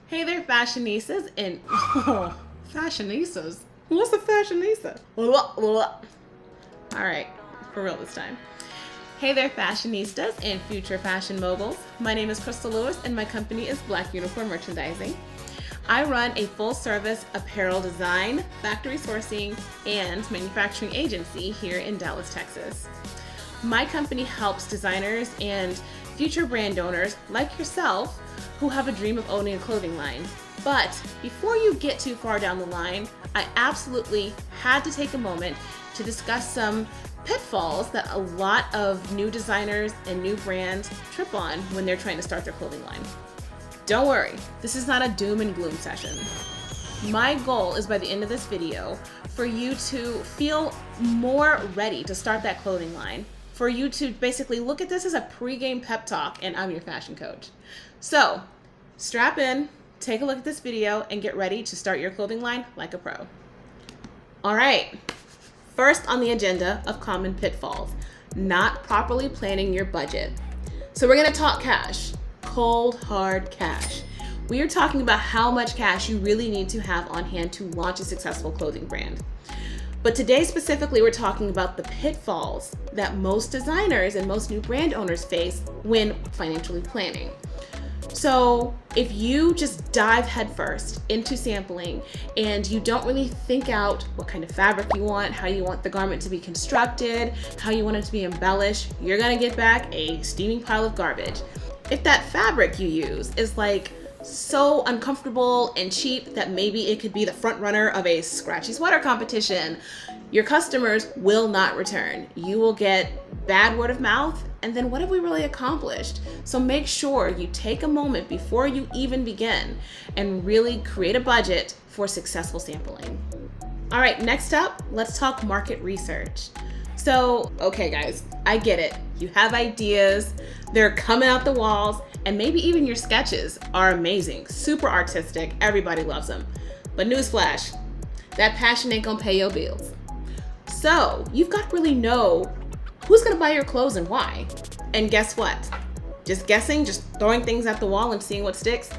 Hey there, fashionistas and fashionistas. What's a fashionista? All right, for real this time. Hey there, fashionistas and future fashion moguls. My name is Crystal Lewis, and my company is Black Unicorn Merchandising. I run a full-service apparel design, factory sourcing, and manufacturing agency here in Dallas, Texas. My company helps designers and future brand owners like yourself who have a dream of owning a clothing line. But before you get too far down the line, I absolutely had to take a moment to discuss some pitfalls that a lot of new designers and new brands trip on when they're trying to start their clothing line. Don't worry, this is not a doom and gloom session. My goal is by the end of this video for you to feel more ready to start that clothing line, for you to basically look at this as a pre-game pep talk, and I'm your fashion coach. So strap in, take a look at this video, and get ready to start your clothing line like a pro. All right, first on the agenda of common pitfalls, not properly planning your budget. So we're gonna talk cash, cold, hard cash. We are talking about how much cash you really need to have on hand to launch a successful clothing brand. But today specifically, we're talking about the pitfalls that most designers and most new brand owners face when financially planning. So if you just dive headfirst into sampling and you don't really think out what kind of fabric you want, how you want the garment to be constructed, how you want it to be embellished, you're gonna get back a steaming pile of garbage. If that fabric you use is like so uncomfortable and cheap that maybe it could be the front runner of a scratchy sweater competition, your customers will not return. You will get bad word of mouth, and then what have we really accomplished? So make sure you take a moment before you even begin and really create a budget for successful sampling. All right, next up, let's talk market research. So, okay guys, I get it. You have ideas, they're coming out the walls, and maybe even your sketches are amazing, super artistic, everybody loves them. But newsflash, that passion ain't gonna pay your bills. So you've got to really know who's gonna buy your clothes and why. And guess what? Just guessing, just throwing things at the wall and seeing what sticks,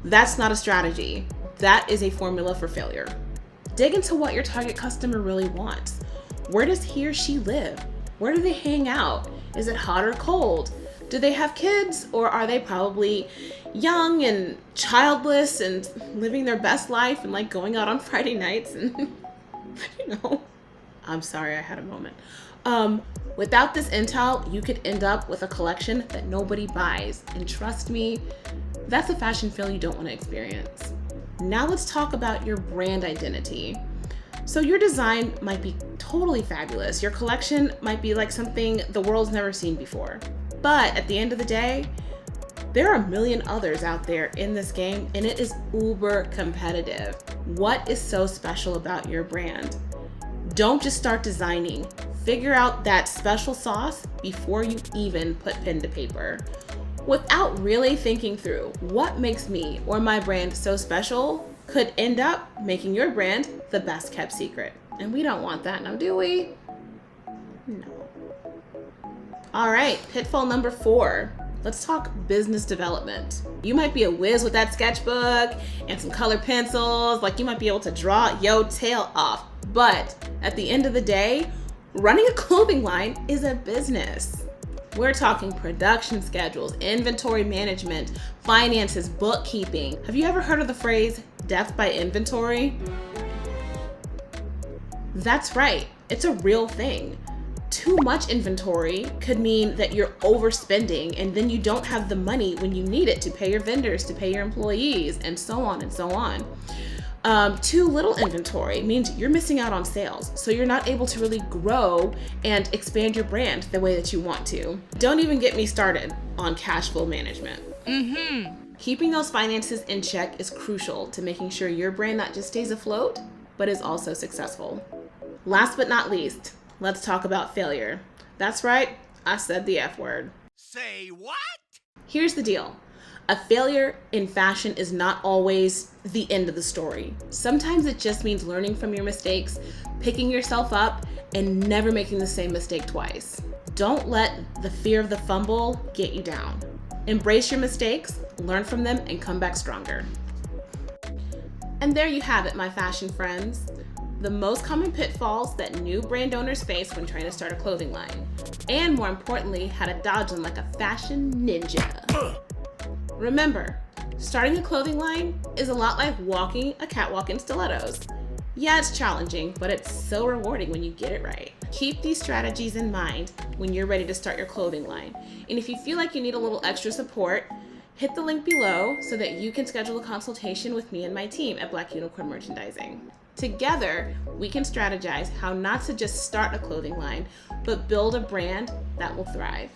that's not a strategy. That is a formula for failure. Dig into what your target customer really wants. Where does he or she live? Where do they hang out? Is it hot or cold? Do they have kids, or are they probably young and childless and living their best life and like going out on Friday nights and I'm sorry, I had a moment. Without this intel, you could end up with a collection that nobody buys. And trust me, that's a fashion fail you don't want to experience. Now let's talk about your brand identity. So your design might be totally fabulous. Your collection might be like something the world's never seen before. But at the end of the day, there are a million others out there in this game, and it is uber competitive. What is so special about your brand? Don't just start designing. Figure out that special sauce before you even put pen to paper. Without really thinking through what makes me or my brand so special could end up making your brand the best kept secret. And we don't want that now, do we? No. All right, pitfall number 4. Let's talk business development. You might be a whiz with that sketchbook and some colored pencils, like you might be able to draw your tail off. But at the end of the day, running a clothing line is a business. We're talking production schedules, inventory management, finances, bookkeeping. Have you ever heard of the phrase death by inventory? That's right, it's a real thing. Too much inventory could mean that you're overspending and then you don't have the money when you need it to pay your vendors, to pay your employees, and so on and so on. Too little inventory means you're missing out on sales, so you're not able to really grow and expand your brand the way that you want to. Don't even get me started on cash flow management. Keeping those finances in check is crucial to making sure your brand not just stays afloat, but is also successful. Last but not least, let's talk about failure. That's right, I said the F word. Say what? Here's the deal. A failure in fashion is not always the end of the story. Sometimes it just means learning from your mistakes, picking yourself up, and never making the same mistake twice. Don't let the fear of the fumble get you down. Embrace your mistakes, learn from them, and come back stronger. And there you have it, my fashion friends. The most common pitfalls that new brand owners face when trying to start a clothing line. And more importantly, how to dodge them like a fashion ninja. Remember, starting a clothing line is a lot like walking a catwalk in stilettos. Yeah, it's challenging, but it's so rewarding when you get it right. Keep these strategies in mind when you're ready to start your clothing line. And if you feel like you need a little extra support, hit the link below so that you can schedule a consultation with me and my team at Black Unicorn Merchandising. Together, we can strategize how not to just start a clothing line, but build a brand that will thrive.